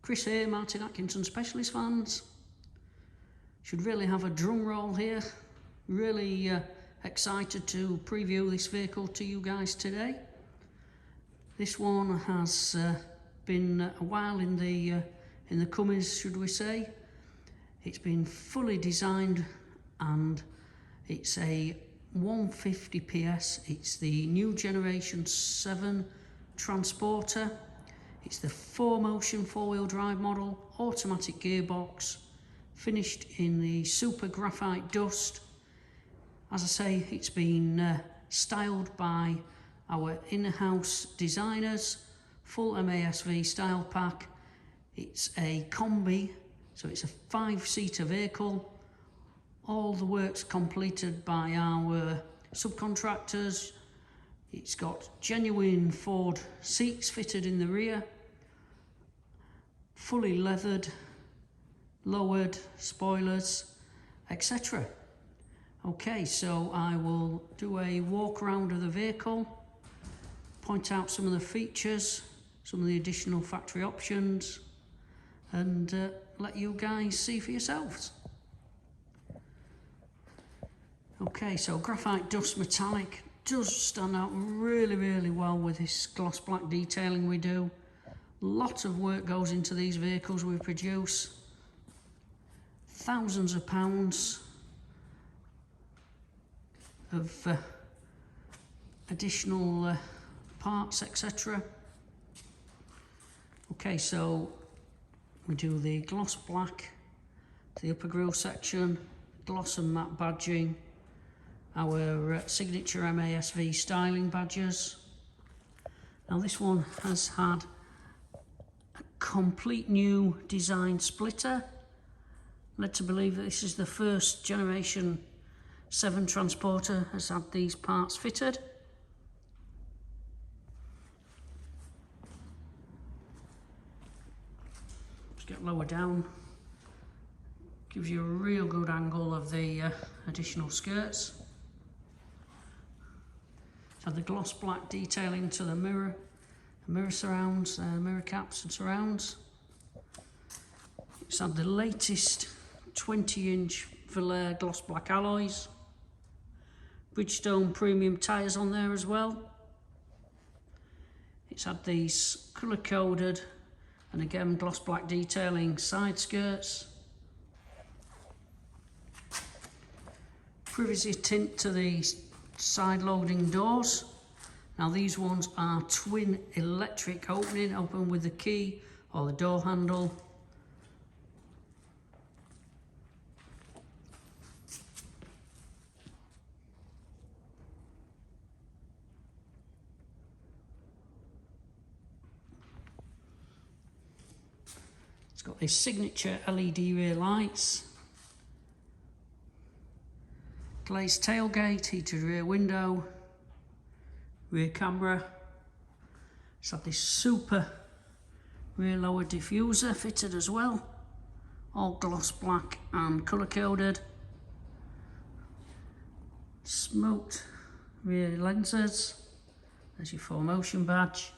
Chris here, Martin Atkinson Specialist fans. Should really have a drum roll here. Really excited to preview this vehicle to you guys today. This one has been a while in the comings, should we say. It's been fully designed and it's a 150 PS. It's the new generation 7 transporter. It's the 4Motion 4-wheel drive model, automatic gearbox, finished in the super graphite dust. As I say, it's been styled by our in-house designers, full MASV style pack. It's a Kombi, so it's a 5-seater vehicle. All the work's completed by our subcontractors. It's got genuine Ford seats fitted in the rear, fully leathered, lowered spoilers, etc. Okay, so I will do a walk around of the vehicle, point out some of the features, some of the additional factory options, and let you guys see for yourselves. Okay, so graphite dust metallic does stand out really well with this gloss black detailing we do. Lots of work goes into these vehicles we produce. Thousands of pounds of additional parts, etc. Okay, so we do the gloss black, the upper grille section, gloss and matte badging, our signature MASV styling badges. Now this one has had a complete new design splitter. Led to believe that this is the first generation 7 transporter has had these parts fitted. Just get lower down. Gives you a real good angle of the additional skirts. So the gloss black detailing to the mirror surrounds, mirror caps and surrounds. It's had the latest 20-inch Velour gloss black alloys. Bridgestone premium tyres on there as well. It's had these colour-coded and again gloss black detailing side skirts. Privacy tint to the side loading doors. Now these ones are twin electric opening, open with the key or the door handle. It's got these signature LED rear lights. Glazed tailgate, heated rear window, rear camera. It's had this super rear lower diffuser fitted as well, all gloss black and colour coded. Smoked rear lenses, there's your 4Motion badge.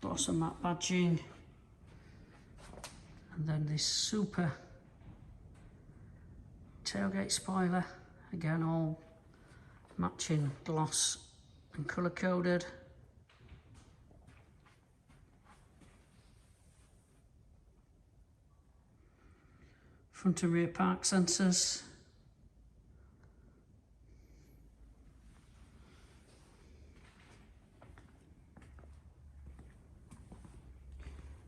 Gloss and matte badging. And then this super tailgate spoiler, again all matching gloss and colour coded. Front and rear park sensors.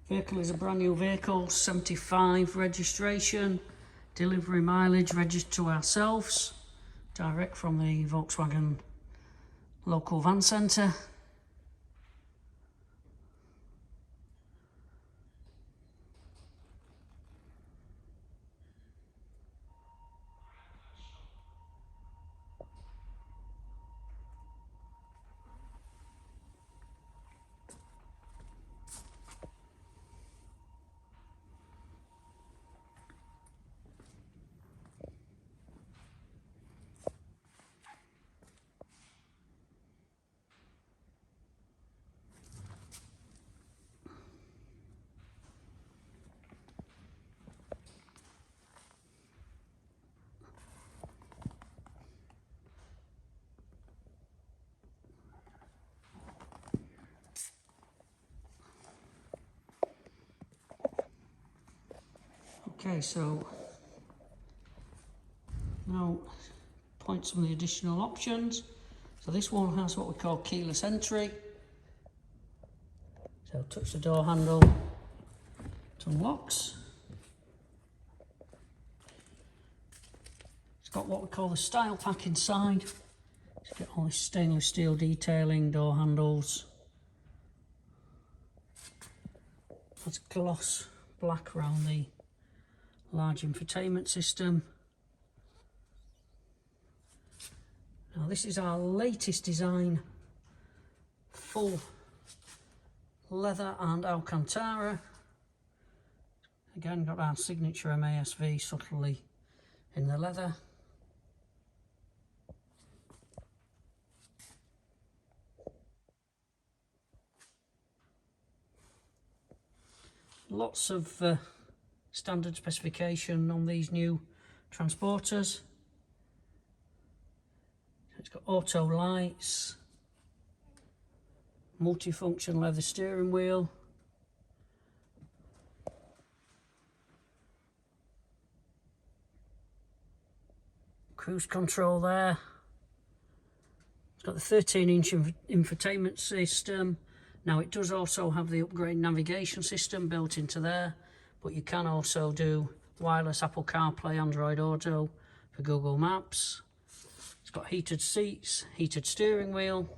Vehicle is a brand new vehicle, 75 registration, delivery mileage registered to ourselves, direct from the Volkswagen local van centre. Okay, so now point some of the additional options. So this one has what we call keyless entry. So touch the door handle, it unlocks. It's got what we call the style pack inside. It's got all this stainless steel detailing, door handles. That's gloss black around the large infotainment system. Now this is our latest design, full leather and Alcantara. Again, got our signature MASV subtly in the leather. Lots of standard specification on these new transporters. It's got auto lights, multifunction leather steering wheel, cruise control there. It's got the 13-inch infotainment system. Now it does also have the upgrade navigation system built into there, but you can also do wireless Apple CarPlay, Android Auto for Google Maps. It's got heated seats, heated steering wheel.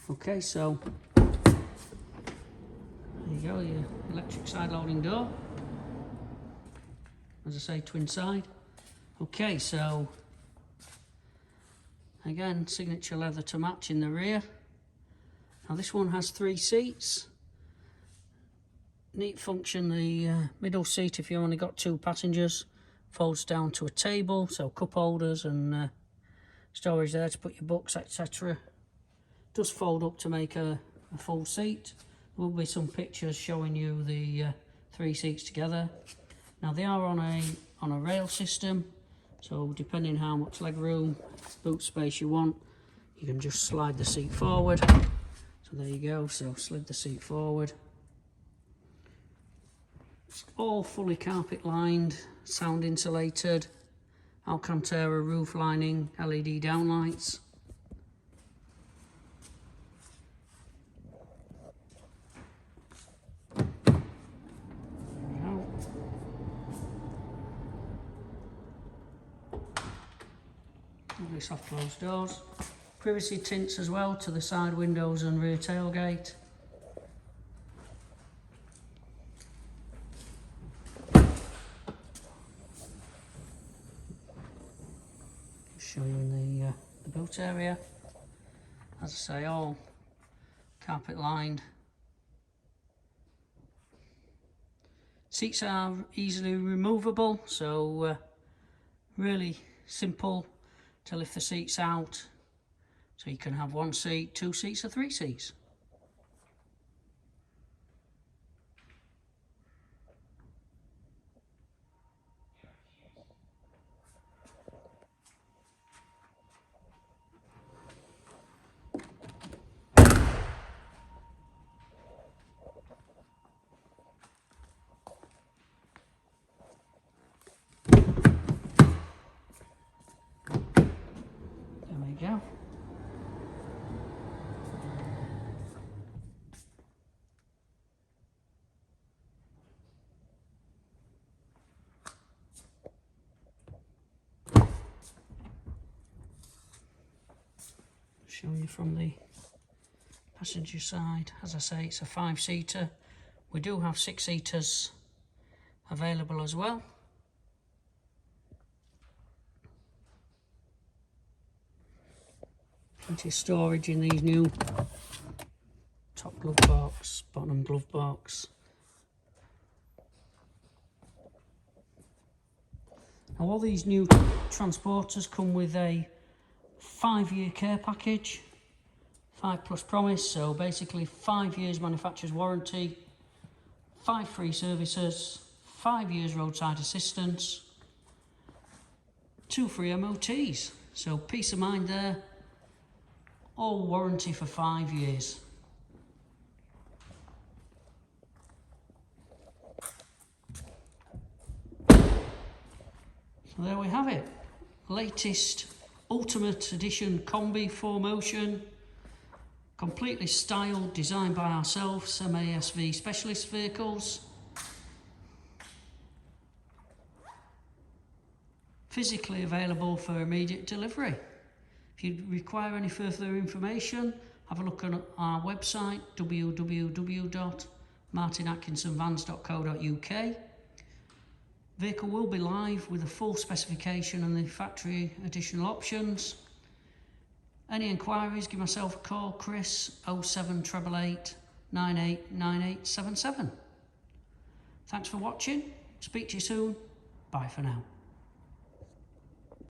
Okay, so there you go, your electric side loading door. As I say, twin side. Okay, so again, signature leather to match in the rear. Now this one has 3 seats. Neat function, the middle seat, if you only got 2 passengers, folds down to a table, so cup holders and storage there to put your books, etc. Does fold up to make a full seat. There will be some pictures showing you the 3 seats together. Now they are on a rail system, so depending how much leg room, boot space you want, you can just slide the seat forward. So there you go, so slid the seat forward. It's all fully carpet lined, sound insulated, Alcantara roof lining, LED downlights. Lovely soft closed doors. Privacy tints as well to the side windows and rear tailgate. Show you in the boot area. As I say, all carpet lined. Seats are easily removable, so really simple to lift the seats out, so you can have 1 seat, 2 seats or 3 seats. There we go. Showing you from the passenger side. As I say, it's a 5-seater. We do have 6-seaters available as well. Plenty of storage in these new top glove box, bottom glove box. Now all these new transporters come with a 5-year care package, 5+ promise, so basically 5 years manufacturer's warranty, 5 free services, 5 years roadside assistance, 2 free MOTs. So peace of mind there, all warranty for 5 years. So there we have it, latest Ultimate Edition Kombi 4Motion, completely styled, designed by ourselves, semi-ASV specialist vehicles. Physically available for immediate delivery. If you require any further information, have a look on our website, www.martinatkinsonvans.co.uk. Vehicle will be live with a full specification and the factory additional options. Any inquiries, give myself a call, Chris, 07888 989877. Thanks for watching. Speak to you soon. Bye for now.